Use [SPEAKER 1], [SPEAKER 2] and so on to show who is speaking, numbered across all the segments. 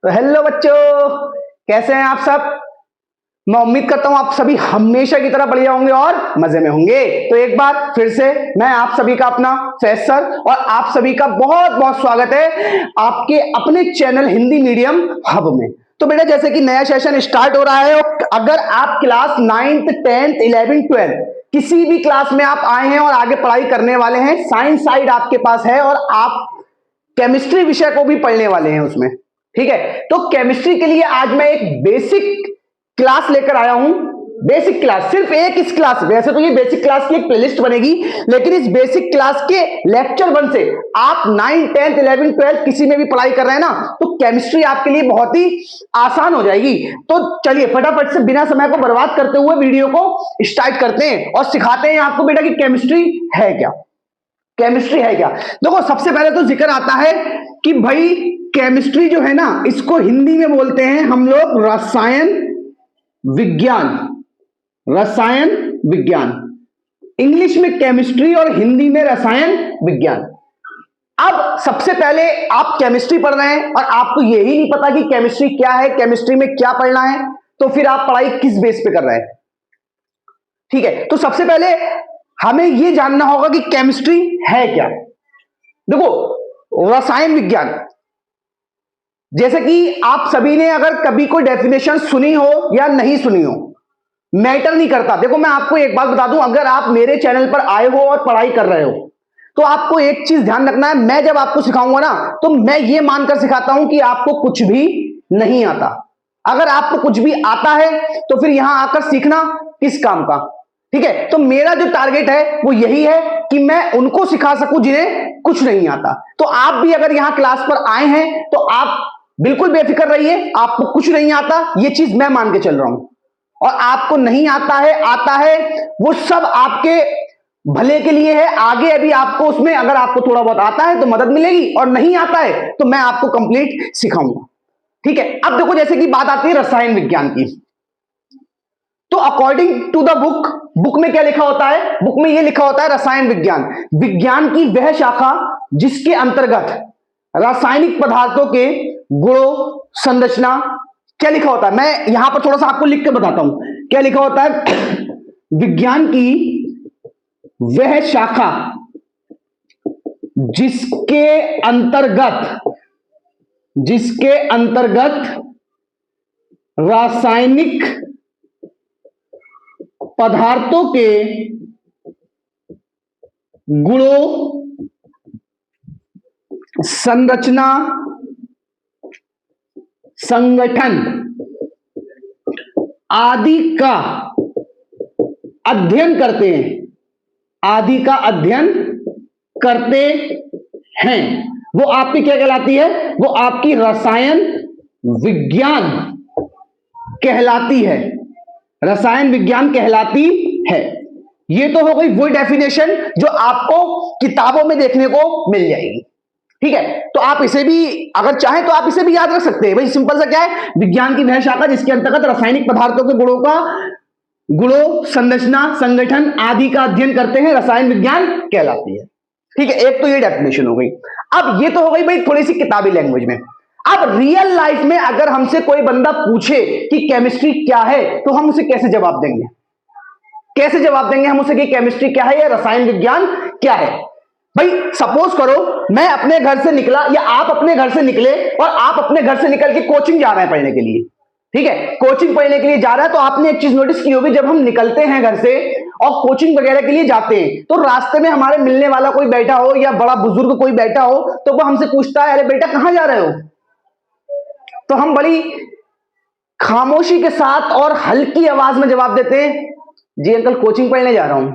[SPEAKER 1] तो हेलो बच्चों, कैसे हैं आप सब। मैं उम्मीद करता हूं आप सभी हमेशा की तरह बढ़िया होंगे और मजे में होंगे। तो एक बार फिर से मैं आप सभी का अपना फैज सर और आप सभी का बहुत बहुत स्वागत है आपके अपने चैनल हिंदी मीडियम हब में। तो बेटा जैसे कि नया सेशन स्टार्ट हो रहा है और अगर आप class 9th 10th 11th 12th किसी भी क्लास में आप आए हैं और आगे पढ़ाई करने वाले हैं, साइंस साइड आपके पास है और आप केमिस्ट्री विषय को भी पढ़ने वाले हैं उसमें, ठीक है। तो केमिस्ट्री के लिए आज मैं एक बेसिक क्लास लेकर आया हूं। बेसिक क्लास सिर्फ एक इस क्लास, वैसे तो ये बेसिक क्लास की एक प्लेलिस्ट बनेगी, लेकिन इस बेसिक क्लास के लेक्चर 1 से आप 9 10 11 12 किसी में भी पढ़ाई कर रहे हैं ना, तो केमिस्ट्री आपके लिए बहुत ही आसान हो जाएगी। तो चलिए फटाफट से बिना समय को बर्बाद करते हुए वीडियो को स्टार्ट करते हैं और सिखाते हैं आपको बेटा कि केमिस्ट्री है क्या। केमिस्ट्री है क्या, देखो सबसे पहले तो जिक्र आता है कि भाई केमिस्ट्री जो है ना, इसको हिंदी में बोलते हैं हम लोग रसायन विज्ञान। रसायन विज्ञान, इंग्लिश में केमिस्ट्री और हिंदी में रसायन विज्ञान। अब सबसे पहले आप केमिस्ट्री पढ़ रहे हैं और आपको यही नहीं पता कि केमिस्ट्री क्या है, केमिस्ट्री में क्या पढ़ना है, तो फिर आप पढ़ाई किस बेस पे कर रहे हैं, ठीक है। तो सबसे पहले हमें यह जानना होगा कि केमिस्ट्री है क्या। देखो रसायन विज्ञान, जैसे कि आप सभी ने अगर कभी कोई डेफिनेशन सुनी हो या नहीं सुनी हो, मैटर नहीं करता। देखो मैं आपको एक बात बता दूं, अगर आप मेरे चैनल पर आए हो और पढ़ाई कर रहे हो तो आपको एक चीज ध्यान रखना है, मैं जब आपको सिखाऊंगा ना तो मैं ये मानकर सिखाता हूं कि आपको कुछ भी नहीं आता। अगर आपको कुछ भी आता है तो फिर यहां आकर सीखना किस काम का, ठीक है। तो मेरा जो टारगेट है वो यही है कि मैं उनको सिखा सकूं जिन्हें कुछ नहीं आता। तो आप भी अगर यहां क्लास पर आए हैं तो आप बिल्कुल बेफिक्र रहिए, आपको कुछ नहीं आता ये चीज मैं मान के चल रहा हूं, और आपको नहीं आता है वो सब आपके भले के लिए है। आगे अभी आपको उसमें अगर आपको थोड़ा बहुत आता है तो मदद मिलेगी और नहीं आता है तो मैं आपको कंप्लीट सिखाऊंगा, ठीक है। अब देखो जैसे कि बात आती है रसायन विज्ञान की, तो अकॉर्डिंग टू द बुक में क्या लिखा होता है, बुक में यह लिखा होता है रसायन विज्ञान विज्ञान की वह शाखा जिसके अंतर्गत रासायनिक पदार्थों के गुणों संरचना, क्या लिखा होता है मैं यहां पर थोड़ा सा आपको लिख के बताता हूं क्या लिखा होता है। विज्ञान की वह शाखा जिसके अंतर्गत रासायनिक पदार्थों के गुणों संरचना संगठन आदि का अध्ययन करते हैं, वो आपकी क्या कहलाती है, वो आपकी रसायन विज्ञान कहलाती है। रसायन विज्ञान कहलाती है। ये तो हो गई वो डेफिनेशन जो आपको किताबों में देखने को मिल जाएगी, ठीक है। तो आप इसे भी अगर चाहें तो आप इसे भी याद रख सकते हैं। भाई सिंपल सा क्या है, विज्ञान की वह शाखा जिसके अंतर्गत रासायनिक पदार्थों के गुणों संरचना संगठन आदि का अध्ययन करते हैं, रसायन विज्ञान कहलाती है, ठीक है। एक तो ये डेफिनेशन हो गई। अब ये तो हो गई भाई थोड़ी सी किताबी लैंग्वेज में। अब रियल लाइफ में अगर हमसे कोई बंदा पूछे कि केमिस्ट्री क्या है तो हम उसे कैसे जवाब देंगे हम उसे कि केमिस्ट्री क्या है या रसायन विज्ञान क्या है। भाई सपोज करो मैं अपने घर से निकला या आप अपने घर से निकले और आप अपने घर से निकल के कोचिंग जा रहे हैं पढ़ने के लिए, ठीक है। कोचिंग पढ़ने के लिए जा रहा है तो आपने एक चीज नोटिस की होगी, जब हम निकलते हैं घर से और कोचिंग वगैरह के लिए जाते हैं तो रास्ते में हमारे मिलने वाला कोई बैठा हो या बड़ा बुजुर्ग कोई बैठा हो तो वो हमसे पूछता है, अरे बेटा कहां जा रहे हो, तो हम बड़ी खामोशी के साथ और हल्की आवाज में जवाब देते हैं, जी अंकल कोचिंग पढ़ने जा रहा हूं।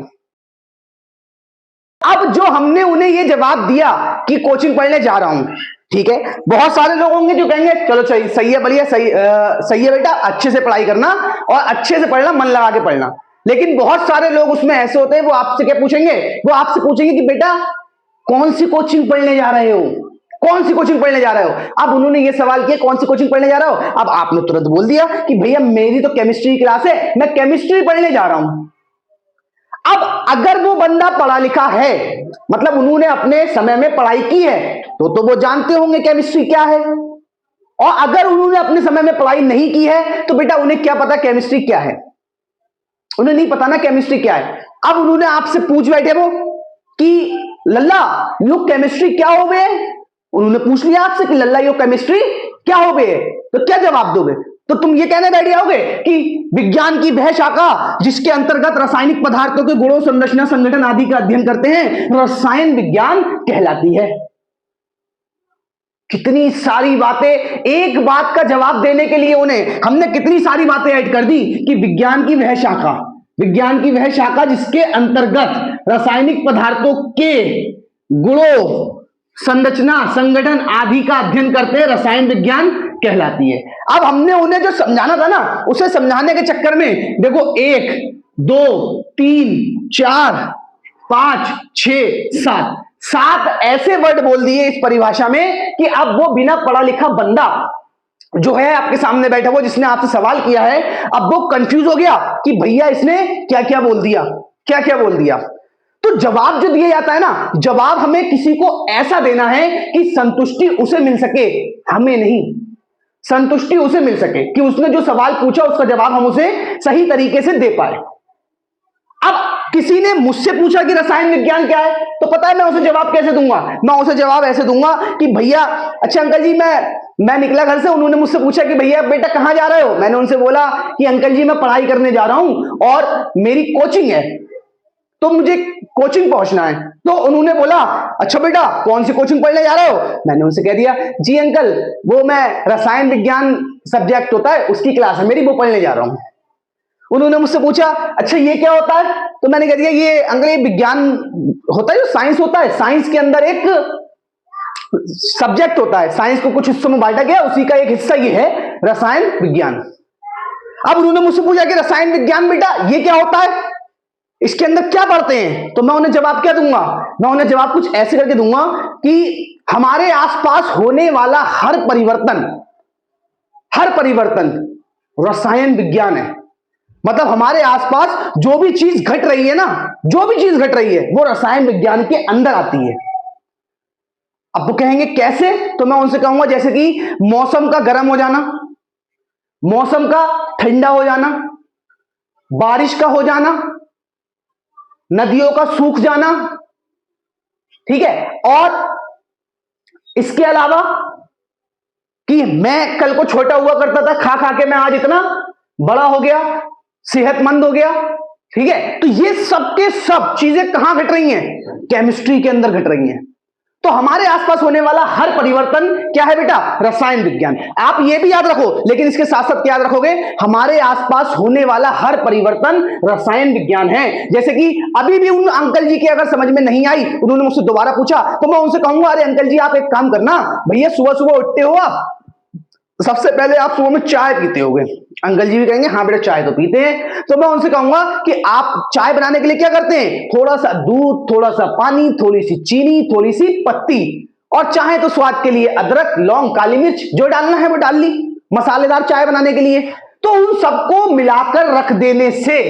[SPEAKER 1] अब जो हमने उन्हें यह जवाब दिया कि कोचिंग पढ़ने जा रहा हूं, ठीक है, बहुत सारे लोग होंगे जो कहेंगे चलो सही है बढ़िया, सही है बेटा, अच्छे से पढ़ाई करना और अच्छे से पढ़ना, मन लगा के पढ़ना। लेकिन बहुत सारे लोग उसमें ऐसे होते हैं, वो आपसे क्या पूछेंगे, वो आपसे पूछेंगे कि बेटा कौन सी कोचिंग पढ़ने जा रहे हो, कौन सी कोचिंग पढ़ने जा रहे हो। अब उन्होंने ये सवाल किया कौन सी कोचिंग पढ़ने जा रहा हो, अब आपने तुरंत बोल दिया कि भैया मेरी तो केमिस्ट्री क्लास है, मैं केमिस्ट्री पढ़ने जा रहा हूं। अब अगर वो बंदा पढ़ा लिखा है, मतलब उन्होंने अपने समय में पढ़ाई की है, तो वो जानते होंगे केमिस्ट्री क्या है। और अगर उन्होंने अपने समय में पढ़ाई नहीं की है तो बेटा उन्हें क्या पता केमिस्ट्री क्या है, उन्हें नहीं पता ना केमिस्ट्री क्या है। अब उन्होंने आपसे पूछ बैठे वो कि लल्ला यो केमिस्ट्री क्या हो गए, उन्होंने पूछ लिया आपसे कि लल्ला यो केमिस्ट्री क्या हो गए, तो क्या जवाब दोगे? तो तुम ये कहने बैठ जाओगे कि विज्ञान की वह शाखा जिसके अंतर्गत रासायनिक पदार्थों के गुणों, संरचना, संगठन आदि का अध्ययन करते हैं रसायन विज्ञान कहलाती है। कितनी सारी बातें, एक बात का जवाब देने के लिए उन्हें हमने कितनी सारी बातें ऐड कर दी कि विज्ञान की वह शाखा, विज्ञान की वह शाखा जिसके अंतर्गत रासायनिक पदार्थों के गुणों, संरचना, संगठन आदि का अध्ययन करते हैं रसायन विज्ञान कहलाती है। अब हमने उन्हें जो समझाना था ना उसे समझाने के चक्कर में देखो 1 2 3 4 5 6 7 ऐसे वर्ड बोल दिए इस परिभाषा में कि अब वो बिना पढ़ा लिखा बंदा जो है आपके सामने बैठा हुआ जिसने आपसे सवाल किया है, अब वो कंफ्यूज हो गया कि भैया इसने क्या क्या बोल दिया, क्या क्या बोल दिया। तो जवाब जो दिया जाता है ना, जवाब हमें किसी को ऐसा देना है कि संतुष्टि उसे मिल सके, हमें नहीं, संतुष्टि उसे मिल सके कि उसने जो सवाल पूछा उसका जवाब हम उसे सही तरीके से दे पाए। अब किसी ने मुझसे पूछा कि रसायन विज्ञान क्या है, तो पता है मैं उसे जवाब कैसे दूंगा? मैं उसे जवाब ऐसे दूंगा कि भैया, अच्छा अंकल जी मैं निकला घर से, उन्होंने मुझसे पूछा कि भैया बेटा कहां जा रहे हो? मैंने उनसे बोला कि अंकल जी मैं पढ़ाई करने जा रहा हूं और मेरी कोचिंग है तो मुझे कोचिंग पहुंचना है। तो उन्होंने बोला अच्छा बेटा कौन सी कोचिंग पढ़ने जा रहे हो? मैंने उनसे कह दिया जी अंकल वो मैं रसायन विज्ञान सब्जेक्ट होता है उसकी क्लास है मेरी, वो पढ़ने जा रहा हूं। उन्होंने मुझसे पूछा अच्छा ये क्या होता है? तो मैंने कह दिया ये अंकल ये विज्ञान होता है, जो साइंस होता है, साइंस के अंदर एक सब्जेक्ट होता है, साइंस को कुछ हिस्सों में बांटा गया, उसी का एक हिस्सा ये है रसायन विज्ञान। अब उन्होंने मुझसे पूछा कि रसायन विज्ञान बेटा ये क्या होता है, इसके अंदर क्या पढ़ते हैं? तो मैं उन्हें जवाब क्या दूंगा? मैं उन्हें जवाब कुछ ऐसे करके दूंगा कि हमारे आसपास होने वाला हर परिवर्तन रसायन विज्ञान है। मतलब हमारे आसपास जो भी चीज घट रही है ना, जो भी चीज घट रही है वो रसायन विज्ञान के अंदर आती है। अब वो कहेंगे कैसे? तो मैं उनसे कहूंगा जैसे कि मौसम का गर्म हो जाना, मौसम का ठंडा हो जाना, बारिश का हो जाना, नदियों का सूख जाना, ठीक है, और इसके अलावा कि मैं कल को छोटा हुआ करता था, खा खा के मैं आज इतना बड़ा हो गया, सेहतमंद हो गया, ठीक है। तो ये सब के सब चीजें कहां घट रही हैं? केमिस्ट्री के अंदर घट रही हैं। तो हमारे आसपास होने वाला हर परिवर्तन क्या है बेटा? रसायन विज्ञान। आप ये भी याद रखो, लेकिन इसके साथ साथ क्या याद रखोगे? हमारे आसपास होने वाला हर परिवर्तन रसायन विज्ञान है। जैसे कि अभी भी उन अंकल जी की अगर समझ में नहीं आई, उन्होंने मुझसे दोबारा पूछा, तो मैं उनसे कहूंगा अरे अंकल जी आप एक काम करना, भैया सुबह सुबह उठते हो आप, सबसे पहले आप सुबह में चाय पीते होगे। अंकल जी भी कहेंगे हाँ बेटा चाय तो पीते हैं। तो मैं उनसे कहूंगा कि आप चाय बनाने के लिए क्या करते हैं? थोड़ा सा दूध, थोड़ा सा पानी, थोड़ी सी चीनी, थोड़ी सी पत्ती, और चाहे तो स्वाद के लिए अदरक, लौंग, काली मिर्च जो डालना है वो डाल ली मसालेदार चाय बनाने के लिए। तो उन सबको मिलाकर रख देने से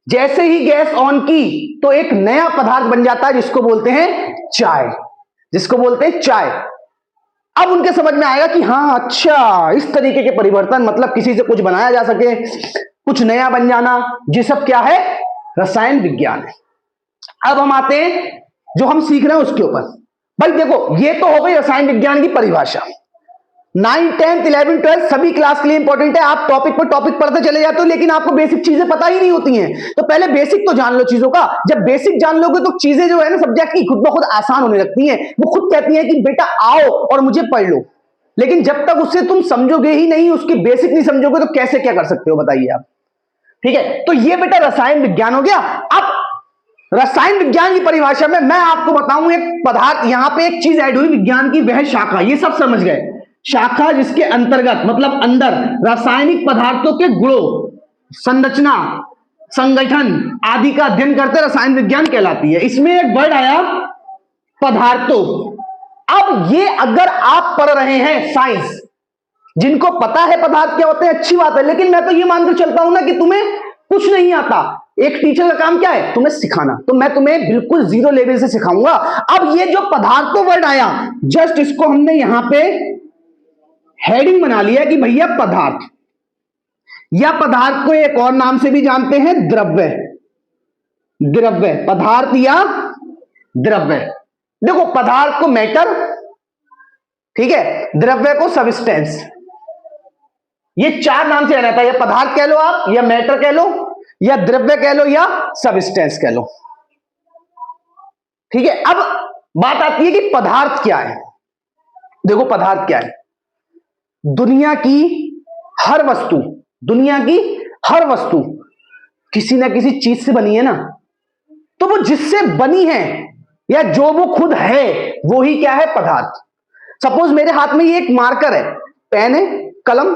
[SPEAKER 1] जैसे ही गैस ऑन की तो एक नया पदार्थ बन जाता है जिसको बोलते हैं चाय, जिसको बोलते हैं चाय। अब उनके समझ में आएगा कि हाँ अच्छा इस तरीके के परिवर्तन, मतलब किसी से कुछ बनाया जा सके, कुछ नया बन जाना, ये सब क्या है? रसायन विज्ञान है। अब हम आते हैं जो हम सीख रहे हैं उसके ऊपर। भाई देखो ये तो हो गई रसायन विज्ञान की परिभाषा। 9th 10th 11th 12th सभी क्लास के लिए इंपॉर्टेंट है। आप टॉपिक पर टॉपिक पढ़ते चले जाते हो लेकिन आपको बेसिक चीजें पता ही नहीं होती हैं। तो पहले बेसिक तो जान लो चीजों का। जब बेसिक जान लोगे तो चीजें जो है ना सब्जेक्ट की खुद ब खुद आसान होने लगती हैं। वो खुद कहती हैं कि बेटा आओ और मुझे पढ़ लो। लेकिन जब तक उससे तुम समझोगे ही नहीं, उसकी बेसिक नहीं समझोगे, तो कैसे क्या कर सकते हो बताइए आप? ठीक है, तो ये बेटा रसायन विज्ञान हो गया। अब रसायन विज्ञान की परिभाषा में मैं आपको बताऊं एक पदार्थ, यहां पे एक चीज ऐड हुई, विज्ञान की वह शाखा, ये सब समझ गए। शाखा जिसके अंतर्गत मतलब अंदर रासायनिक पदार्थों के गुणों, संरचना, संगठन आदि का अध्ययन करते रसायन विज्ञान कहलाती है। इसमें एक वर्ड आया पदार्थों। अब ये अगर आप पढ़ रहे हैं साइंस, जिनको पता है पदार्थ क्या होते हैं अच्छी बात है, लेकिन मैं तो ये मानकर चलता हूं ना कि तुम्हें कुछ नहीं आता। एक टीचर का काम क्या है? तुम्हें सिखाना। तो मैं तुम्हें बिल्कुल जीरो लेवल से सिखाऊंगा। अब ये जो पदार्थों वर्ड आया, जस्ट इसको हमने यहां पे हेडिंग बना लिया कि भैया पदार्थ, या पदार्थ को एक और नाम से भी जानते हैं द्रव्य, द्रव्य, पदार्थ या द्रव्य। देखो पदार्थ को मैटर, ठीक है, द्रव्य को सबस्टेंस, ये चार नाम से जाना जाता है। या पदार्थ कह लो आप, या मैटर कह लो, या द्रव्य कह लो, या सबस्टेंस कह लो, ठीक है। अब बात आती है कि पदार्थ क्या है। देखो पदार्थ क्या है, दुनिया की हर वस्तु, दुनिया की हर वस्तु किसी ना किसी चीज से बनी है ना, तो वो जिससे बनी है या जो वो खुद है वो ही क्या है, पदार्थ। सपोज मेरे हाथ में ये एक मार्कर है, पेन है, कलम।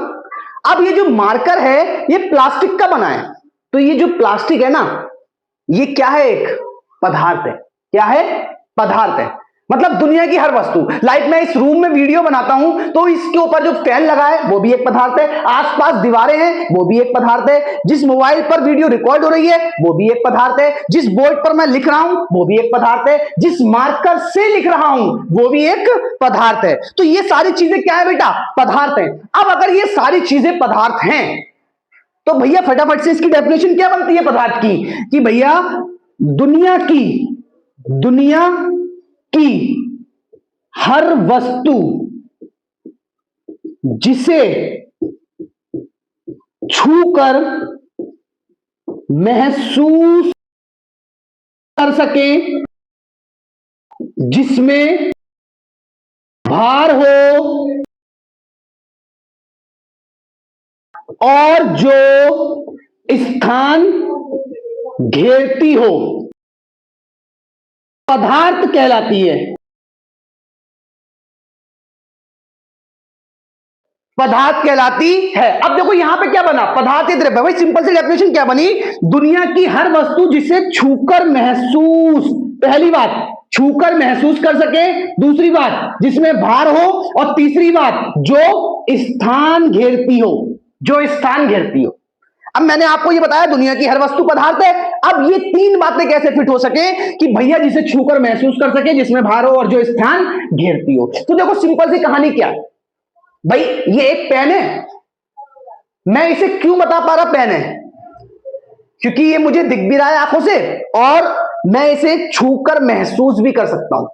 [SPEAKER 1] अब ये जो मार्कर है ये प्लास्टिक का बना है, तो ये जो प्लास्टिक है ना, ये क्या है, एक पदार्थ है। क्या है, पदार्थ है। मतलब दुनिया की हर वस्तु, लाइक मैं इस रूम में वीडियो बनाता हूं तो इसके ऊपर जो फैन लगा है वो भी एक पदार्थ है, आसपास दीवारें हैं वो भी एक पदार्थ है, जिस मोबाइल पर वीडियो रिकॉर्ड हो रही है वो भी एक पदार्थ है, जिस बोर्ड पर मैं लिख रहा हूं वो भी एक पदार्थ है, जिस मार्कर से लिख रहा हूं वो भी एक पदार्थ है। तो ये सारी चीजें क्या है बेटा, पदार्थ है। अब अगर ये सारी चीजें पदार्थ हैं तो भैया फटाफट से इसकी डेफिनेशन क्या बनती है पदार्थ की, कि भैया दुनिया की हर वस्तु जिसे छूकर महसूस कर सके, जिसमें भार हो और जो स्थान घेरती हो, पदार्थ कहलाती है। पदार्थ कहलाती है। अब देखो यहां पे क्या बना, पदार्थ या द्रव्य। भाई सिंपल सी डेफिनेशन क्या बनी, दुनिया की हर वस्तु जिसे छूकर महसूस, पहली बात छूकर महसूस कर सके, दूसरी बात जिसमें भार हो, और तीसरी बात जो स्थान घेरती हो, जो स्थान घेरती हो। अब मैंने आपको ये बताया दुनिया की हर वस्तु पदार्थ है। अब ये तीन बातें कैसे फिट हो सके कि भैया जिसे छूकर महसूस कर सके, जिसमें भार हो और जो स्थान घेरती हो। तो देखो सिंपल सी कहानी क्या है, भाई ये एक पेन है, मैं इसे क्यों बता पा रहा पेन है, क्योंकि ये मुझे दिख भी रहा है आंखों से और मैं इसे छूकर महसूस भी कर सकता हूं।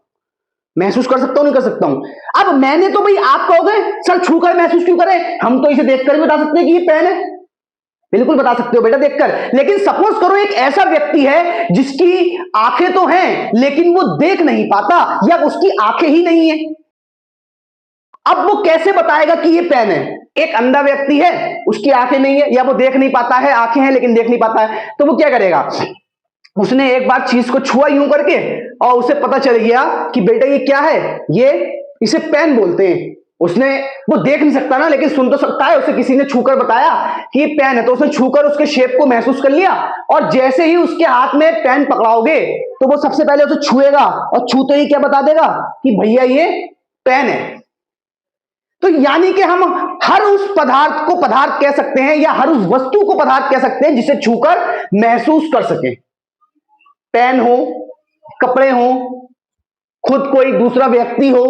[SPEAKER 1] महसूस कर सकता हूं, नहीं कर सकता हूं। अब मैंने तो भाई, आप कहोगे सर छूकर महसूस क्यों करें, हम तो इसे देखकर भी बता सकते हैं कि ये पेन है। बिल्कुल बता सकते हो बेटा देखकर, लेकिन सपोज करो एक ऐसा व्यक्ति है जिसकी आंखें तो हैं लेकिन वो देख नहीं पाता, या उसकी आंखें ही नहीं है। अब वो कैसे बताएगा कि ये पेन है। एक अंधा व्यक्ति है, उसकी आंखें नहीं है या वो देख नहीं पाता है, आंखें हैं लेकिन देख नहीं पाता है, तो वो क्या करेगा, उसने एक बार चीज को छुआ यूं करके और उसे पता चल गया कि बेटा ये क्या है, ये इसे पेन बोलते हैं। उसने, वो देख नहीं सकता ना लेकिन सुन तो सकता है, उसे किसी ने छूकर बताया कि ये पेन है, तो उसने छूकर उसके शेप को महसूस कर लिया, और जैसे ही उसके हाथ में पेन पकड़ाओगे तो वो सबसे पहले उसे छुएगा और छूते ही क्या बता देगा कि भैया ये पेन है। तो यानी कि हम हर उस पदार्थ को पदार्थ कह सकते हैं, या हर उस वस्तु को पदार्थ कह सकते हैं जिसे छूकर महसूस कर सके। पेन हो, कपड़े हो, खुद कोई दूसरा व्यक्ति हो,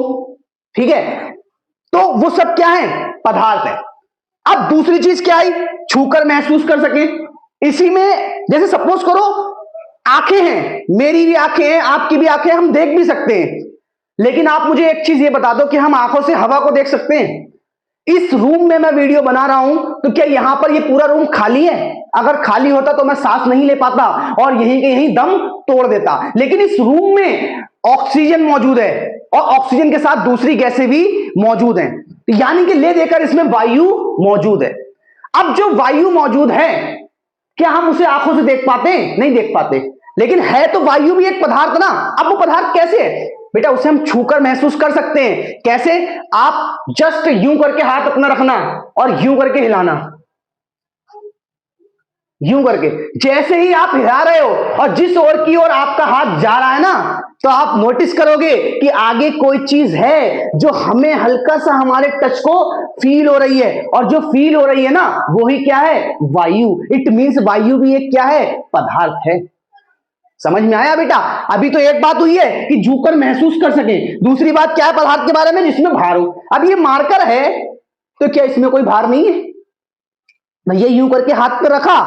[SPEAKER 1] ठीक है, तो वो सब क्या है, पदार्थ है। अब दूसरी चीज क्या आई, छूकर महसूस कर सके। इसी में जैसे सपोज करो आंखें हैं, मेरी भी आंखें हैं, आपकी भी आंखें, हम देख भी सकते हैं, लेकिन आप मुझे एक चीज ये बता दो कि हम आंखों से हवा को देख सकते हैं। इस रूम में मैं वीडियो बना रहा हूं तो क्या यहां पर ये पूरा रूम खाली है? अगर खाली होता तो मैं सांस नहीं ले पाता और यहीं के यहीं दम तोड़ देता, लेकिन इस रूम में ऑक्सीजन मौजूद है और ऑक्सीजन के साथ दूसरी गैसें भी मौजूद हैं, यानी कि ले देकर इसमें वायु मौजूद है। अब जो वायु मौजूद है, क्या हम उसे आंखों से देख पाते हैं? नहीं देख पाते, लेकिन है तो वायु भी एक पदार्थ ना। अब वो पदार्थ कैसे है बेटा, उसे हम छूकर महसूस कर सकते हैं। कैसे? आप जस्ट यूं करके हाथ अपना रखना और यूं करके हिलाना, यूं करके, जैसे ही आप हिला रहे हो और जिस ओर की ओर आपका हाथ जा रहा है ना, तो आप नोटिस करोगे कि आगे कोई चीज है जो हमें हल्का सा हमारे टच को फील हो रही है, और जो फील हो रही है ना वो ही क्या है, वायु। इट मींस वायु भी एक क्या है, पदार्थ है। समझ में आया बेटा? अभी तो एक बात हुई है कि झुककर महसूस कर सके, दूसरी बात क्या है पदार्थ के बारे में, जिसमें भार हो। अब ये मार्कर है, तो क्या इसमें कोई भार नहीं है? भैया यूं करके हाथ पे रखा,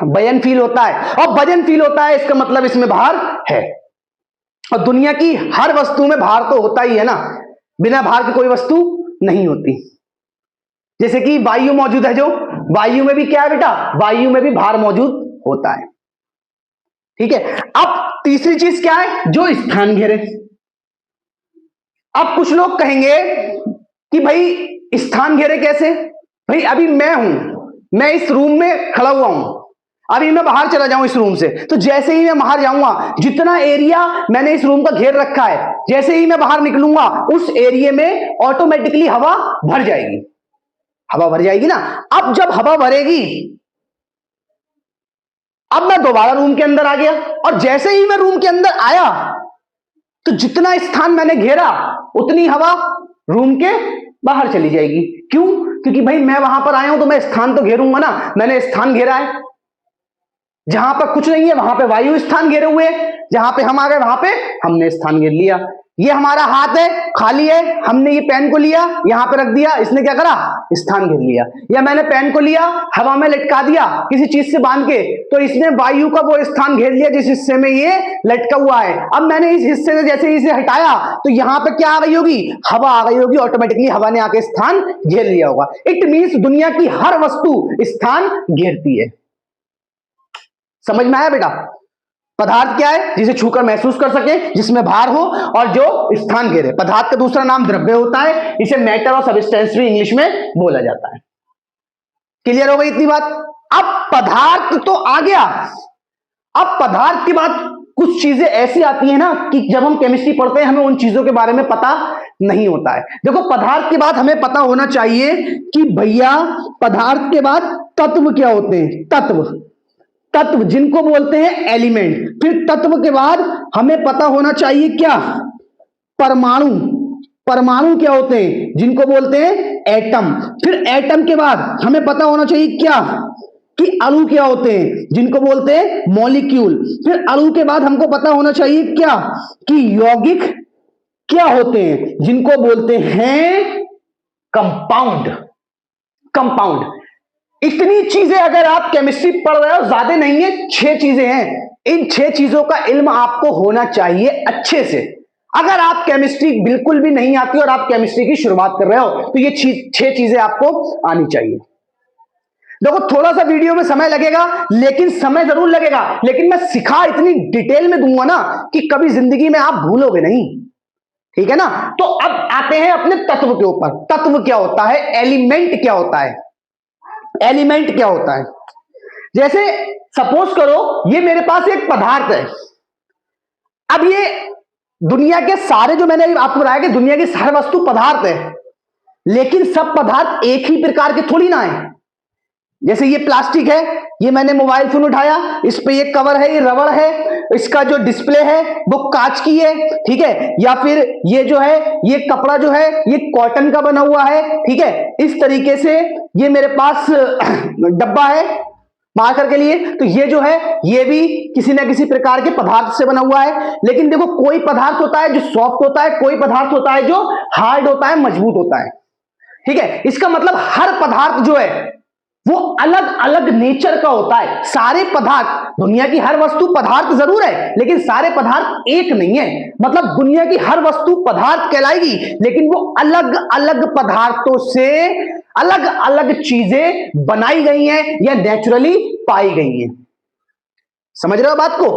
[SPEAKER 1] वजन फील होता है, और वजन फील होता है इसका मतलब इसमें भार है। और दुनिया की हर वस्तु में भार तो होता ही है ना, बिना भार की कोई वस्तु नहीं होती। जैसे कि वायु मौजूद है, जो वायु में भी क्या है बेटा, वायु में भी भार मौजूद होता है। ठीक है, अब तीसरी चीज क्या है, जो स्थान घेरे। अब कुछ लोग कहेंगे कि भाई स्थान घेरे कैसे? भाई अभी मैं हूं, मैं इस रूम में खड़ा हुआ हूं, अभी मैं बाहर चला जाऊं इस रूम से, तो जैसे ही मैं बाहर जाऊंगा, जितना एरिया मैंने इस रूम का घेर रखा है, जैसे ही मैं बाहर निकलूंगा उस एरिया में ऑटोमेटिकली हवा भर जाएगी, हवा भर जाएगी ना। अब जब हवा भरेगी, अब मैं दोबारा रूम के अंदर आ गया, और जैसे ही मैं रूम के अंदर आया तो जितना स्थान मैंने घेरा उतनी हवा रूम के बाहर चली जाएगी। क्यों? क्योंकि भाई मैं वहां पर आया हूं तो मैं स्थान तो घेरूंगा ना, मैंने स्थान घेरा है। जहां पर कुछ नहीं है वहां पे वायु स्थान घेरे हुए है, जहां पे हम आ गए वहां पे हमने स्थान घेर लिया। ये हमारा हाथ है, खाली है, हमने ये पेन को लिया यहां पे रख दिया, इसने क्या करा, स्थान घेर लिया। या मैंने पेन को लिया हवा में लटका दिया किसी चीज से बांध के, तो इसने वायु का वो स्थान घेर लिया जिस हिस्से में ये लटका हुआ है। अब मैंने इस हिस्से से जैसे इसे हटाया तो यहां पे क्या आ गई होगी, हवा आ गई होगी, ऑटोमेटिकली हवा ने आके स्थान घेर लिया होगा। इट मीन्स दुनिया की हर वस्तु स्थान घेरती है। समझ में आया बेटा? पदार्थ क्या है, जिसे छूकर महसूस कर सके, जिसमें भार हो और जो स्थान घेरे। पदार्थ का दूसरा नाम द्रव्य होता है, इसे मैटर और सब्सटेंस भी इंग्लिश में बोला जाता है। क्लियर हो गई इतनी बात? अब पदार्थ तो आ गया, अब पदार्थ के बाद कुछ चीजें ऐसी आती है ना कि जब हम केमिस्ट्री पढ़ते हैं हमें उन चीजों के बारे में पता नहीं होता है। देखो पदार्थ के बाद हमें पता होना चाहिए कि भैया पदार्थ के बाद तत्व क्या होते हैं। तत्व, तत्व जिनको बोलते हैं एलिमेंट। फिर तत्व के बाद हमें पता होना चाहिए क्या, परमाणु। परमाणु क्या होते हैं, जिनको बोलते हैं एटम। फिर एटम के बाद हमें पता होना चाहिए क्या, कि अणु क्या होते हैं, जिनको बोलते हैं मॉलिक्यूल। फिर अणु के बाद हमको पता होना चाहिए क्या, कि यौगिक क्या होते हैं, जिनको बोलते हैं कंपाउंड। कंपाउंड। इतनी चीजें अगर आप केमिस्ट्री पढ़ रहे हो, ज्यादा नहीं है, 6 चीजें हैं। इन 6 चीजों का इल्म आपको होना चाहिए अच्छे से। अगर आप केमिस्ट्री बिल्कुल भी नहीं आती और आप केमिस्ट्री की शुरुआत कर रहे हो तो ये 6 चीजें आपको आनी चाहिए। देखो थोड़ा सा वीडियो में समय लगेगा, लेकिन समय जरूर लगेगा, लेकिन मैं सिखा इतनी डिटेल में दूंगा ना कि कभी जिंदगी में आप भूलोगे नहीं। ठीक है ना? तो अब आते हैं अपने तत्व के ऊपर। तत्व क्या होता है, एलिमेंट क्या होता है। एलिमेंट क्या होता है, जैसे सपोज करो ये मेरे पास एक पदार्थ है। अब ये दुनिया के सारे, जो मैंने आपको बताया कि दुनिया की सारी वस्तु पदार्थ है, लेकिन सब पदार्थ एक ही प्रकार के थोड़ी ना है। जैसे ये प्लास्टिक है, ये मैंने मोबाइल फोन उठाया, इस पे ये कवर है, ये रबड़ है, इसका जो डिस्प्ले है वो कांच की है, ठीक है। या फिर ये जो है, ये कपड़ा जो है ये कॉटन का बना हुआ है, ठीक है। इस तरीके से ये मेरे पास डब्बा है मार्कर के लिए, तो ये जो है ये भी किसी ना किसी प्रकार के पदार्थ से बना हुआ है। लेकिन देखो कोई पदार्थ होता है जो सॉफ्ट होता है, कोई पदार्थ होता है जो हार्ड होता है, मजबूत होता है, ठीक है। इसका मतलब हर पदार्थ जो है वो अलग अलग नेचर का होता है। सारे पदार्थ, दुनिया की हर वस्तु पदार्थ जरूर है, लेकिन सारे पदार्थ एक नहीं है। मतलब दुनिया की हर वस्तु पदार्थ कहलाएगी, लेकिन वो अलग अलग पदार्थों से अलग अलग चीजें बनाई गई हैं या नेचुरली पाई गई हैं। समझ रहे हो बात को?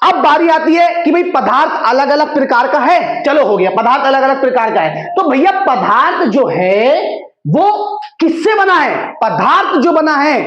[SPEAKER 1] अब बारी आती है कि भाई पदार्थ अलग अलग प्रकार का है। चलो हो गया, पदार्थ अलग अलग प्रकार का है, तो भैया पदार्थ जो है वो किससे बना है। पदार्थ जो बना है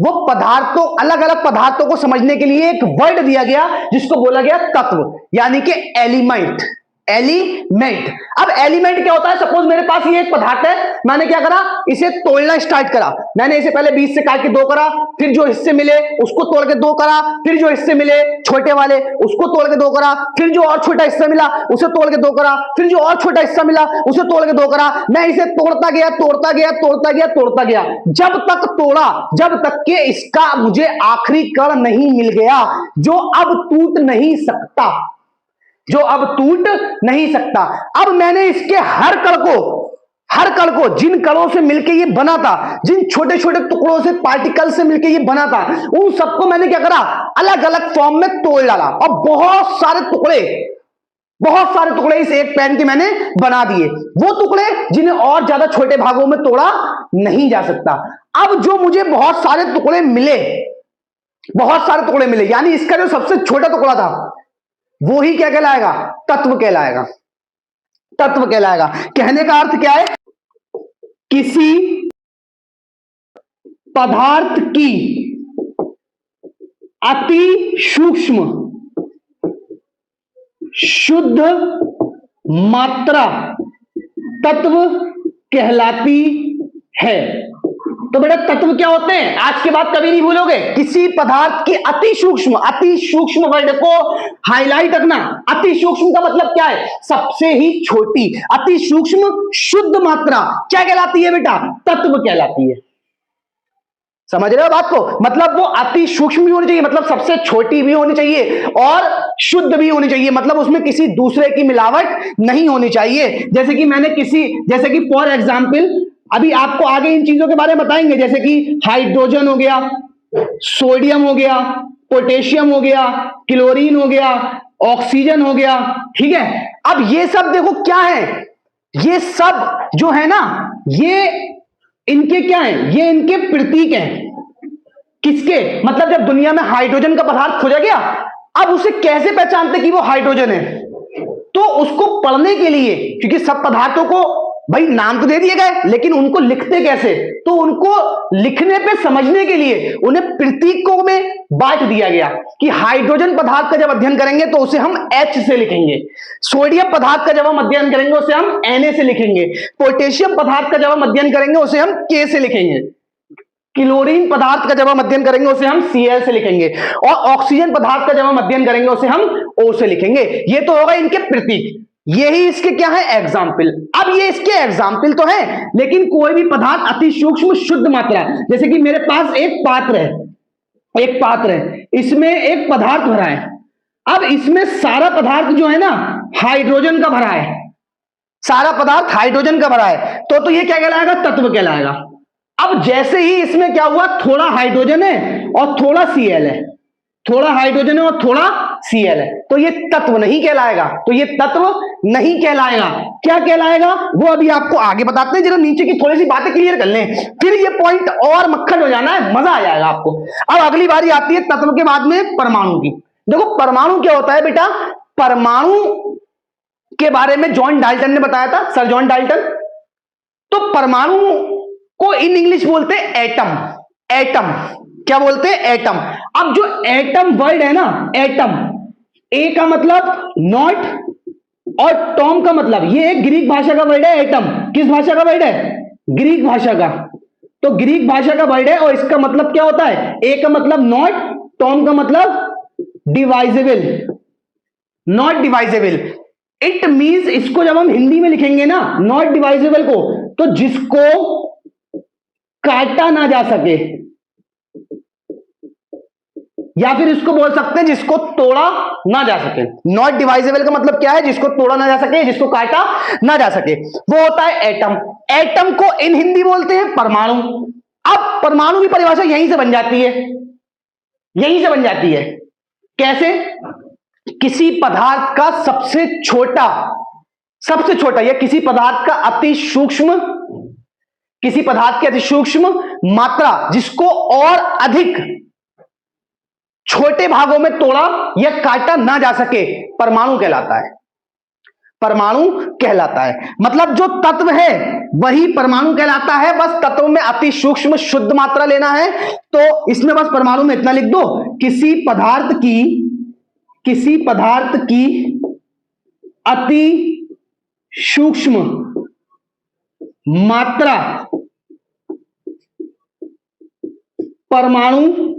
[SPEAKER 1] वो पदार्थों, अलग अलग पदार्थों को समझने के लिए एक वर्ड दिया गया जिसको बोला गया तत्व, यानी कि एलिमेंट। एलिमेंट। अब एलिमेंट क्या होता है, सपोज मेरे पास ये एक पदार्थ है, मैंने क्या करा, इसे तोड़ना स्टार्ट करा। मैंने इसे पहले 20 से काट के 2 करा, फिर जो हिस्से मिले उसको तोड़ के 2 करा, फिर जो हिस्से मिले छोटे वाले उसको तोड़ के 2 करा, फिर जो और छोटा हिस्सा मिला उसे तोड़ के 2 करा, फिर जो और छोटा हिस्सा मिला उसे तोड़ के 2 करा। मैं इसे तोड़ता गया तोड़ता गया तोड़ता गया तोड़ता गया, जब तक तोड़ा जब तक के इसका मुझे आखिरी कण नहीं मिल गया जो अब टूट नहीं सकता। जो अब टूट नहीं सकता। अब मैंने इसके हर कण को जिन कणों से मिलकर ये बना था, जिन छोटे छोटे टुकड़ों से, पार्टिकल से मिलकर ये बना था, उन सबको मैंने क्या करा, अलग अलग फॉर्म में तोड़ डाला और बहुत सारे टुकड़े इस एक पेन के मैंने बना दिए। वो टुकड़े जिन्हें और ज्यादा छोटे भागों में तोड़ा नहीं जा सकता। अब जो मुझे बहुत सारे टुकड़े मिले, यानी इसका जो सबसे छोटा टुकड़ा था वो ही क्या कहलाएगा, तत्व कहलाएगा। कहने का अर्थ क्या है, किसी पदार्थ की अति सूक्ष्म शुद्ध मात्रा तत्व कहलाती है। तो बेटा तत्व क्या होते हैं, आज के बाद कभी नहीं भूलोगे। किसी पदार्थ की अति सूक्ष्म वर्ड को हाईलाइट रखना। अति सूक्ष्म का मतलब क्या है, सबसे ही छोटी। अति सूक्ष्म शुद्ध मात्रा क्या कहलाती है बेटा, तत्व कहलाती है। समझ रहे हो बात को, मतलब वो अति सूक्ष्म भी होनी चाहिए, मतलब सबसे छोटी भी होनी चाहिए, और शुद्ध भी होनी चाहिए, मतलब उसमें किसी दूसरे की मिलावट नहीं होनी चाहिए। जैसे कि फॉर एग्जाम्पल अभी आपको आगे इन चीजों के बारे में बताएंगे, जैसे कि हाइड्रोजन हो गया, सोडियम हो गया, पोटेशियम हो गया, क्लोरीन हो गया, ऑक्सीजन हो गया, ठीक है। अब ये सब देखो क्या है, ये सब जो है ना, ये इनके क्या है, ये इनके प्रतीक हैं। किसके, मतलब जब दुनिया में हाइड्रोजन का पदार्थ खोजा गया, अब उसे कैसे पहचानते कि वो हाइड्रोजन है, तो उसको पढ़ने के लिए, क्योंकि सब पदार्थों को भाई नाम तो दे दिए गए, लेकिन उनको लिखते कैसे, तो उनको लिखने पे समझने के लिए उन्हें प्रतीकों में बांट दिया गया कि हाइड्रोजन पदार्थ का जब अध्ययन करेंगे तो उसे हम H से लिखेंगे, सोडियम पदार्थ का जब हम अध्ययन करेंगे उसे हम Na से लिखेंगे, पोटेशियम पदार्थ का जब हम अध्ययन करेंगे उसे हम K से लिखेंगे, क्लोरीन पदार्थ का जब हम अध्ययन करेंगे उसे हम Cl से लिखेंगे, और ऑक्सीजन पदार्थ का जब हम अध्ययन करेंगे उसे हम O से लिखेंगे। ये तो होगा इनके प्रतीक, यही इसके क्या है, एग्जाम्पल। अब ये इसके एग्जाम्पल तो है, लेकिन कोई भी पदार्थ अति सूक्ष्म शुद्ध मात्रा, जैसे कि मेरे पास एक पात्र है, इसमें एक पदार्थ भरा है। अब इसमें सारा पदार्थ जो है ना हाइड्रोजन का भरा है, सारा पदार्थ हाइड्रोजन का भरा है, तो ये क्या कहलाएगा, तत्व कहलाएगा। अब जैसे ही इसमें क्या हुआ, थोड़ा हाइड्रोजन है और थोड़ा Cl है, थोड़ा हाइड्रोजन है और थोड़ा Cl है, तो ये तत्व नहीं कहलाएगा, क्या कहलाएगा वो अभी आपको आगे बताते हैं। जरा नीचे की थोड़ी सी बातें क्लियर कर लें, फिर ये पॉइंट और मक्खन हो जाना है, मजा आ जाएगा आपको। अब अगली बारी आती है तत्व के बाद में परमाणु की। देखो परमाणु क्या होता है बेटा, परमाणु के बारे में जॉन डाल्टन ने बताया था, सर जॉन डाल्टन। तो परमाणु को इन इंग्लिश बोलते हैं एटम। क्या बोलते हैं, एटम। अब जो एटम वर्ड है ना, एटम, ए का मतलब नॉट और टॉम का मतलब, ये एक ग्रीक भाषा का वर्ड है। एटम किस भाषा का वर्ड है, ग्रीक भाषा का। तो ग्रीक भाषा का वर्ड है और इसका मतलब क्या होता है, ए का मतलब नॉट, टॉम का मतलब divisible, not divisible. It means, इसको जब हम हिंदी में लिखेंगे ना नॉट डिवाइजेबल को, तो जिसको काटा ना जा सके, या फिर इसको बोल सकते हैं जिसको तोड़ा ना जा सके। नॉट डिवाइजेबल का मतलब क्या है, जिसको तोड़ा ना जा सके, जिसको काटा ना जा सके, वो होता है एटम। एटम को इन हिंदी बोलते हैं परमाणु। अब परमाणु की परिभाषा यहीं से बन जाती है, कैसे, किसी पदार्थ का सबसे छोटा या किसी पदार्थ का अति सूक्ष्म, किसी पदार्थ की अति सूक्ष्म मात्रा जिसको और अधिक छोटे भागों में तोड़ा या काटा ना जा सके, परमाणु कहलाता है। मतलब जो तत्व है वही परमाणु कहलाता है, बस तत्व में अति सूक्ष्म शुद्ध मात्रा लेना है। तो इसमें बस परमाणु में इतना लिख दो, किसी पदार्थ की अति सूक्ष्म मात्रा परमाणु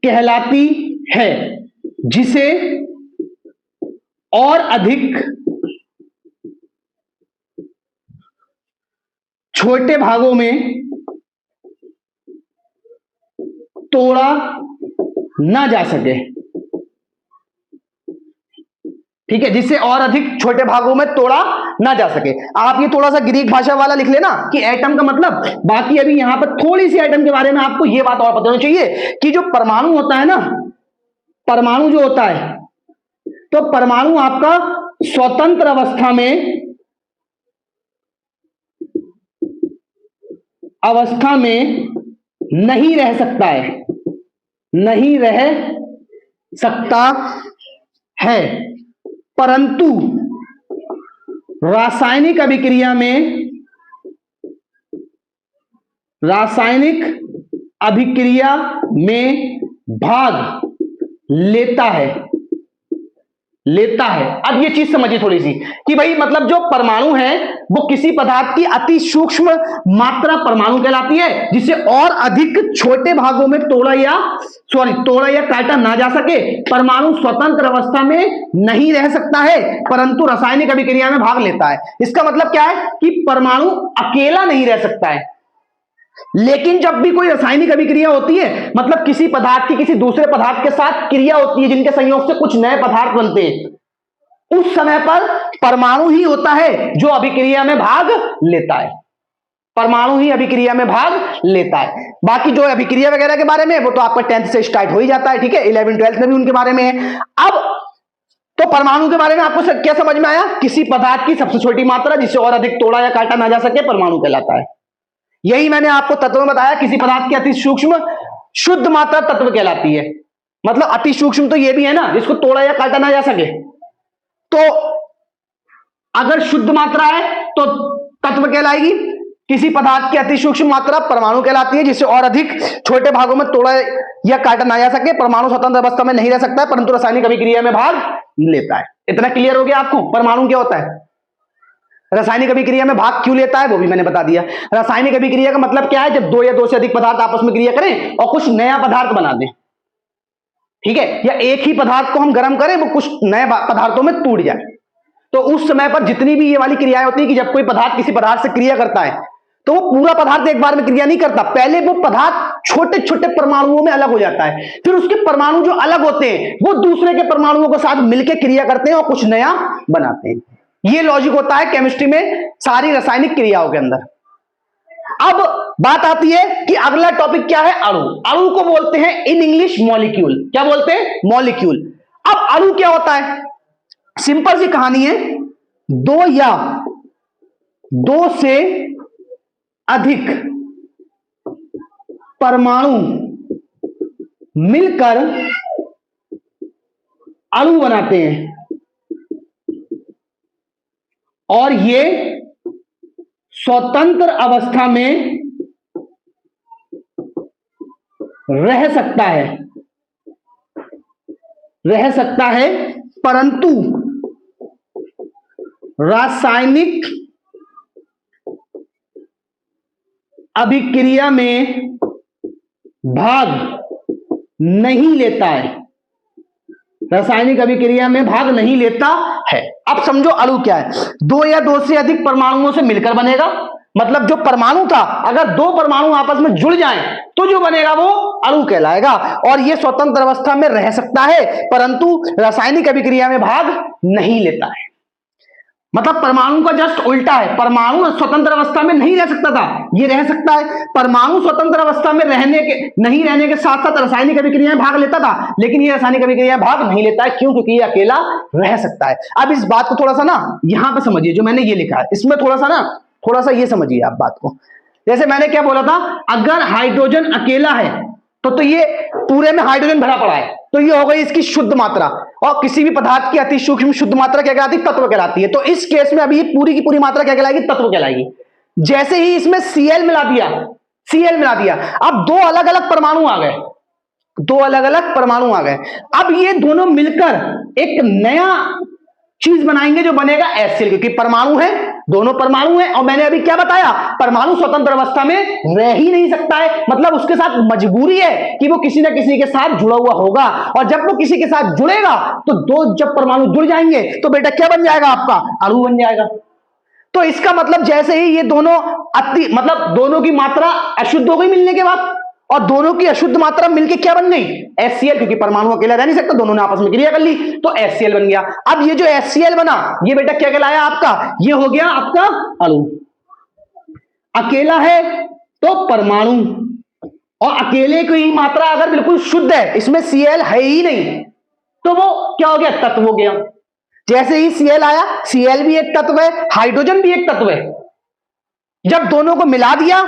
[SPEAKER 1] कहलाती है, जिसे और अधिक छोटे भागों में तोड़ा ना जा सके। ठीक है, जिससे और अधिक छोटे भागों में तोड़ा ना जा सके। आप ये थोड़ा सा ग्रीक भाषा वाला लिख लेना कि एटम का मतलब। बाकी अभी यहां पर थोड़ी सी एटम के बारे में आपको ये बात और पता होनी चाहिए कि जो परमाणु होता है ना, परमाणु जो होता है, तो परमाणु आपका स्वतंत्र अवस्था में नहीं रह सकता है, नहीं रह सकता है, परंतु रासायनिक अभिक्रिया में भाग लेता है। अब ये चीज समझिए थोड़ी सी कि भाई मतलब जो परमाणु है वो किसी पदार्थ की अति सूक्ष्म मात्रा परमाणु कहलाती है, जिसे और अधिक छोटे भागों में तोड़ा या काटा ना जा सके। परमाणु स्वतंत्र अवस्था में नहीं रह सकता है, परंतु रासायनिक अभिक्रिया में भाग लेता है। इसका मतलब क्या है कि परमाणु अकेला नहीं रह सकता है, लेकिन जब भी कोई रासायनिक अभिक्रिया होती है, मतलब किसी पदार्थ की किसी दूसरे पदार्थ के साथ क्रिया होती है जिनके संयोग से कुछ नए पदार्थ बनते हैं, उस समय पर परमाणु ही होता है जो अभिक्रिया में भाग लेता है। परमाणु ही अभिक्रिया में भाग लेता है। बाकी जो अभिक्रिया वगैरह के बारे में वो तो आपका 10th से स्टार्ट हो ही जाता है, ठीक है, 11 12 में भी उनके बारे में है। अब तो परमाणु के बारे में आपको क्या समझ में आया? किसी पदार्थ की सबसे छोटी मात्रा जिसे और अधिक तोड़ा या काटा ना जा सके परमाणु कहलाता है। यही मैंने आपको तत्व में बताया, किसी पदार्थ की अति सूक्ष्म शुद्ध मात्रा तत्व कहलाती है। मतलब अति सूक्ष्म तो ये भी है ना जिसको तोड़ा या काटा ना जा सके। तो अगर शुद्ध मात्रा है तो तत्व कहलाएगी, किसी पदार्थ की अति सूक्ष्म मात्रा परमाणु कहलाती है, जिससे और अधिक छोटे भागों में तोड़ा या काटा ना जा सके। परमाणु स्वतंत्र अवस्था में नहीं रह सकता है, परंतु रासायनिक अभिक्रिया में भाग लेता है। इतना क्लियर हो गया आपको परमाणु क्या होता है? रासायनिक अभिक्रिया में भाग क्यों लेता है वो भी मैंने बता दिया। रासायनिक अभिक्रिया का मतलब क्या है? जब दो या दो से अधिक पदार्थ आपस में क्रिया करें और कुछ नया पदार्थ बना दें, ठीक है, या एक ही पदार्थ को हम गर्म करें वो कुछ नए पदार्थों में टूट जाए, तो उस समय पर जितनी भी ये वाली क्रियाएं होती है कि जब कोई पदार्थ किसी पदार्थ से क्रिया करता है तो वो पूरा पदार्थ एक बार में क्रिया नहीं करता, पहले वो पदार्थ छोटे छोटे परमाणुओं में अलग हो जाता है, फिर उसके परमाणु जो अलग होते हैं वो दूसरे के परमाणुओं के साथ मिलकर क्रिया करते हैं और कुछ नया बनाते हैं। ये लॉजिक होता है केमिस्ट्री में सारी रासायनिक क्रियाओं के अंदर। अब बात आती है कि अगला टॉपिक क्या है? अणु। अणु को बोलते हैं इन इंग्लिश मॉलिक्यूल। क्या बोलते हैं? मॉलिक्यूल। अब अणु क्या होता है? सिंपल सी कहानी है, दो या दो से अधिक परमाणु मिलकर अणु बनाते हैं और ये स्वतंत्र अवस्था में रह सकता है, परंतु रासायनिक अभिक्रिया में भाग नहीं लेता है। रासायनिक अभिक्रिया में भाग नहीं लेता है। अब समझो अणु क्या है? दो या दो से अधिक परमाणुओं से मिलकर बनेगा। मतलब जो परमाणु था, अगर दो परमाणु आपस में जुड़ जाएं तो जो बनेगा वो अणु कहलाएगा, और ये स्वतंत्र अवस्था में रह सकता है परंतु रासायनिक अभिक्रिया में भाग नहीं लेता है। मतलब परमाणु का जस्ट उल्टा है। परमाणु स्वतंत्र अवस्था में नहीं रह सकता था, ये रह सकता है। परमाणु स्वतंत्र अवस्था में नहीं रहने के साथ साथ रासायनिक अभिक्रिया में भाग लेता था, लेकिन ये रासायनिक अभिक्रिया में भाग नहीं लेता है। क्यों? क्योंकि ये अकेला रह सकता है। अब इस बात को थोड़ा सा ना यहां पर समझिए, जो मैंने ये लिखा है इसमें थोड़ा सा ये समझिए आप बात को। जैसे मैंने क्या बोला था, अगर हाइड्रोजन अकेला है तो ये पूरे में हाइड्रोजन भरा पड़ा है, तो ये हो गई इसकी शुद्ध मात्रा। और किसी भी पदार्थ की अति सूक्ष्म शुद्ध मात्रा क्या कहलाती है? तत्व कहलाती है। तो इस केस में अभी पूरी की पूरी मात्रा क्या कहलाएगी? तत्व कहलाएगी। जैसे ही इसमें Cl मिला दिया, अब दो अलग अलग परमाणु आ गए। अब ये दोनों मिलकर एक नया चीज बनाएंगे जो बनेगा HCl, क्योंकि परमाणु है, दोनों परमाणु है। और मैंने अभी क्या बताया? परमाणु स्वतंत्र अवस्था में रह ही नहीं सकता है, मतलब उसके साथ मजबूरी है कि वो किसी ना किसी के साथ जुड़ा हुआ होगा, और जब वो किसी के साथ जुड़ेगा तो दो जब परमाणु जुड़ जाएंगे तो बेटा क्या बन जाएगा? आपका अणु बन जाएगा। तो इसका मतलब जैसे ही ये दोनों दोनों की मात्रा अशुद्ध हो गई मिलने के बाद, और दोनों की अशुद्ध मात्रा मिलके क्या बन गई? HCl, क्योंकि परमाणु अकेला रह नहीं सकता, दोनों ने आपस में क्रिया कर ली तो HCl बन गया। अब ये जो HCl बना ये बेटा क्या कहलाया आपका? ये हो गया आपका अणु। अकेला है तो परमाणु, और अकेले की मात्रा अगर बिल्कुल शुद्ध है, इसमें Cl है ही नहीं, तो वो क्या हो गया? तत्व हो गया। जैसे ही Cl आया, Cl भी एक तत्व है, हाइड्रोजन भी एक तत्व है। जब दोनों को मिला दिया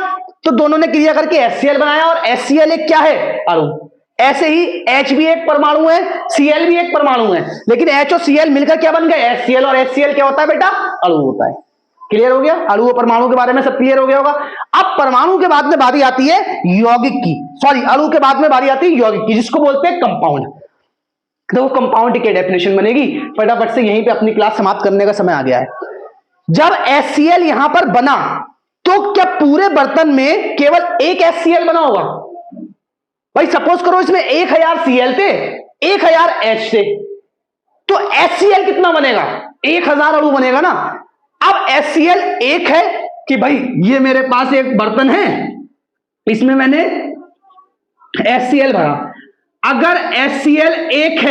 [SPEAKER 1] तो दोनों ने क्रिया करके HCl बनाया, और HCl एक क्या है? अणु। ऐसे ही H भी एक परमाणु है, Cl भी एक परमाणु है, लेकिन H और Cl मिलकर क्या बन गए? HCl, और HCl क्या होता है बेटा? अणु होता है। क्लियर हो गया? अणु और परमाणु के बारे में सब क्लियर हो गया होगा। अब परमाणु के बाद में बारी आती है यौगिक की, सॉरी अणु के बाद में बारी आती है यौगिक की, जिसको बोलते हैं कंपाउंड। तो कंपाउंड की डेफिनेशन बनेगी, फटाफट से यहीं पे अपनी क्लास समाप्त करने का समय आ गया है। जब HCl यहां पर बना तो क्या पूरे बर्तन में केवल एक HCl बना होगा? भाई सपोज करो इसमें 1000 Cl थे, 1000 H थे, तो HCl कितना बनेगा? 1000 अणु बनेगा ना। अब HCl एक है कि भाई ये मेरे पास एक बर्तन है, इसमें मैंने HCl भरा, अगर HCl एक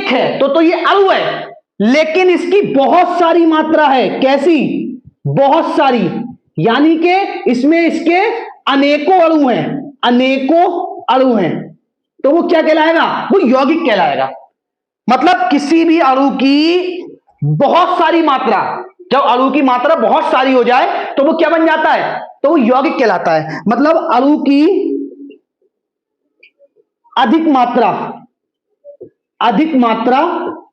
[SPEAKER 1] है तो ये अणु है, लेकिन इसकी बहुत सारी मात्रा है। कैसी? बहुत सारी, यानी कि इसमें इसके अनेकों अणु हैं, अनेकों अणु हैं, तो वो क्या कहलाएगा? वो यौगिक कहलाएगा। मतलब किसी भी अणु की बहुत सारी मात्रा, जब अणु की मात्रा बहुत सारी हो जाए तो वो क्या बन जाता है? तो वो यौगिक कहलाता है। मतलब अणु की अधिक मात्रा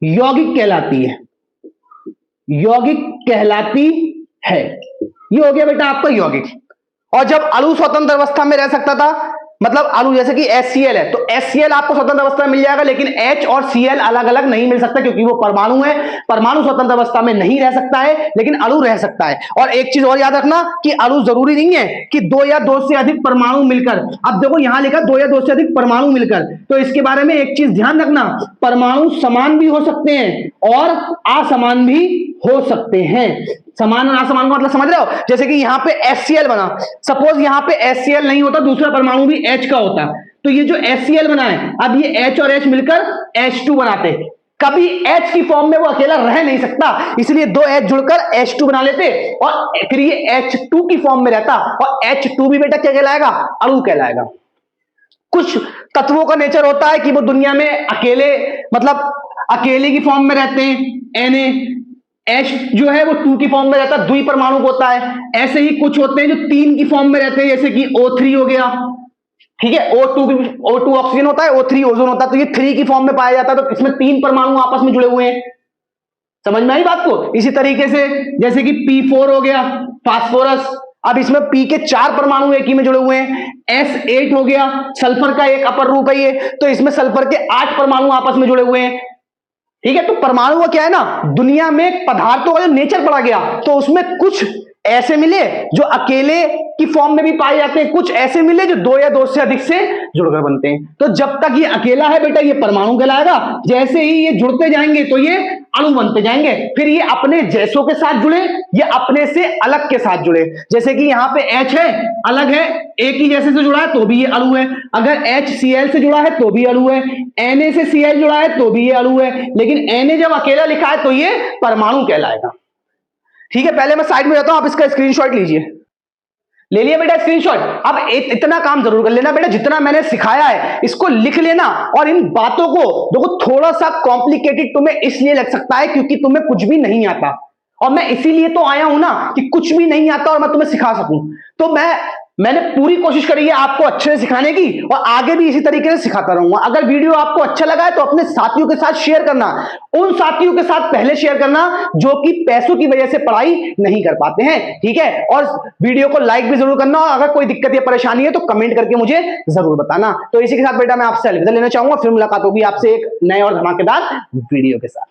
[SPEAKER 1] यौगिक कहलाती है, यौगिक कहलाती है। ये हो गया बेटा आपका यौगिक। और जब अणु स्वतंत्र अवस्था में रह सकता था, मतलब अणु जैसे कि HCl है, तो HCl आपको स्वतंत्र अवस्था में मिल जाएगा, लेकिन H और Cl अलग अलग नहीं मिल सकता, क्योंकि वो परमाणु है। परमाणु स्वतंत्र अवस्था में नहीं रह सकता है, लेकिन अणु रह सकता है। और एक चीज और याद रखना कि अणु जरूरी नहीं है कि 2 या 2 से अधिक परमाणु मिलकर, अब देखो यहां लिखा 2 या 2 से अधिक परमाणु मिलकर, तो इसके बारे में एक चीज ध्यान रखना, परमाणु समान भी हो सकते हैं और असमान भी हो सकते हैं। समान और असमान का मतलब समझ रहे हो? जैसे कि यहां पे HCl बना, सपोज यहां पे HCl नहीं होता, दूसरा परमाणु भी H का होता, तो ये जो HCl बना है, अब ये H और H मिलकर H2 बनाते। कभी H की फॉर्म में वो अकेला रह नहीं सकता, इसलिए 2 H जुड़कर H2 बना लेते, और फिर ये H2 की फॉर्म में रहता, और H2 भी बेटा क्या कहलाएगा? अणु कहलाएगा। कुछ तत्वों का नेचर होता है कि वो दुनिया में अकेले, मतलब अकेले की फॉर्म में रहते हैं, Na। H जो है वो 2 की फॉर्म में रहता है, द्विपरमाणु होता है। ऐसे ही कुछ होते हैं जो 3 की फॉर्म में रहते हैं, जैसे कि O3 हो गया, ठीक है, O2 ऑक्सीजन होता है, O3 ओजोन होता है, तो ये 3 की फॉर्म में पाया जाता है, तो इसमें 3 परमाणु आपस में जुड़े हुए हैं। समझ में आई बात को? इसी तरीके से जैसे कि P4 हो गया, फास्फोरस, अब इसमें P के 4 परमाणु एक ही में जुड़े हुए हैं। S8 हो गया, सल्फर का एक अपर रूप है ये, तो इसमें सल्फर के 8 परमाणु आपस में जुड़े हुए हैं। ठीक है, तो परमाणु का क्या है ना, दुनिया में पदार्थों का जो नेचर पड़ा गया, तो उसमें कुछ ऐसे मिले जो अकेले की फॉर्म में भी पाए जाते हैं, कुछ ऐसे मिले जो 2 या 2 से अधिक से जुड़कर बनते हैं। तो जब तक ये अकेला है बेटा ये परमाणु कहलाएगा, जैसे ही ये जुड़ते जाएंगे तो ये अणु बनते जाएंगे, फिर ये अपने जैसों के साथ जुड़े, ये अपने से अलग के साथ जुड़े। जैसे कि यहाँ पे H है, अलग है, एक ही जैसे से जुड़ा है तो भी ये अणु है, अगर HCl से जुड़ा है तो भी अणु है, Na से Cl जुड़ा है तो भी ये अणु है, लेकिन Na जब अकेला लिखा है तो ये परमाणु कहलाएगा। ठीक है, पहले मैं साइड में रहता हूं, आप इसका स्क्रीनशॉट लीजिए। ले लिया बेटा स्क्रीनशॉट। अब इतना काम जरूर कर लेना बेटा, जितना मैंने सिखाया है इसको लिख लेना, और इन बातों को देखो, थोड़ा सा कॉम्प्लिकेटेड तुम्हें इसलिए लग सकता है क्योंकि तुम्हें कुछ भी नहीं आता, और मैं इसीलिए तो आया हूं ना कि कुछ भी नहीं आता और मैं तुम्हें सिखा सकूं। तो मैंने पूरी कोशिश करी है आपको अच्छे से सिखाने की, और आगे भी इसी तरीके से सिखाता रहूंगा। अगर वीडियो आपको अच्छा लगा है तो अपने साथियों के साथ शेयर करना, उन साथियों के साथ पहले शेयर करना जो कि पैसों की वजह से पढ़ाई नहीं कर पाते हैं, ठीक है। और वीडियो को लाइक भी जरूर करना, और अगर कोई दिक्कत या परेशानी है तो कमेंट करके मुझे जरूर बताना। तो इसी के साथ बेटा मैं आपसे अलविदा लेना चाहूंगा, फिर मुलाकात होगी आपसे एक नए और धमाकेदार वीडियो के साथ।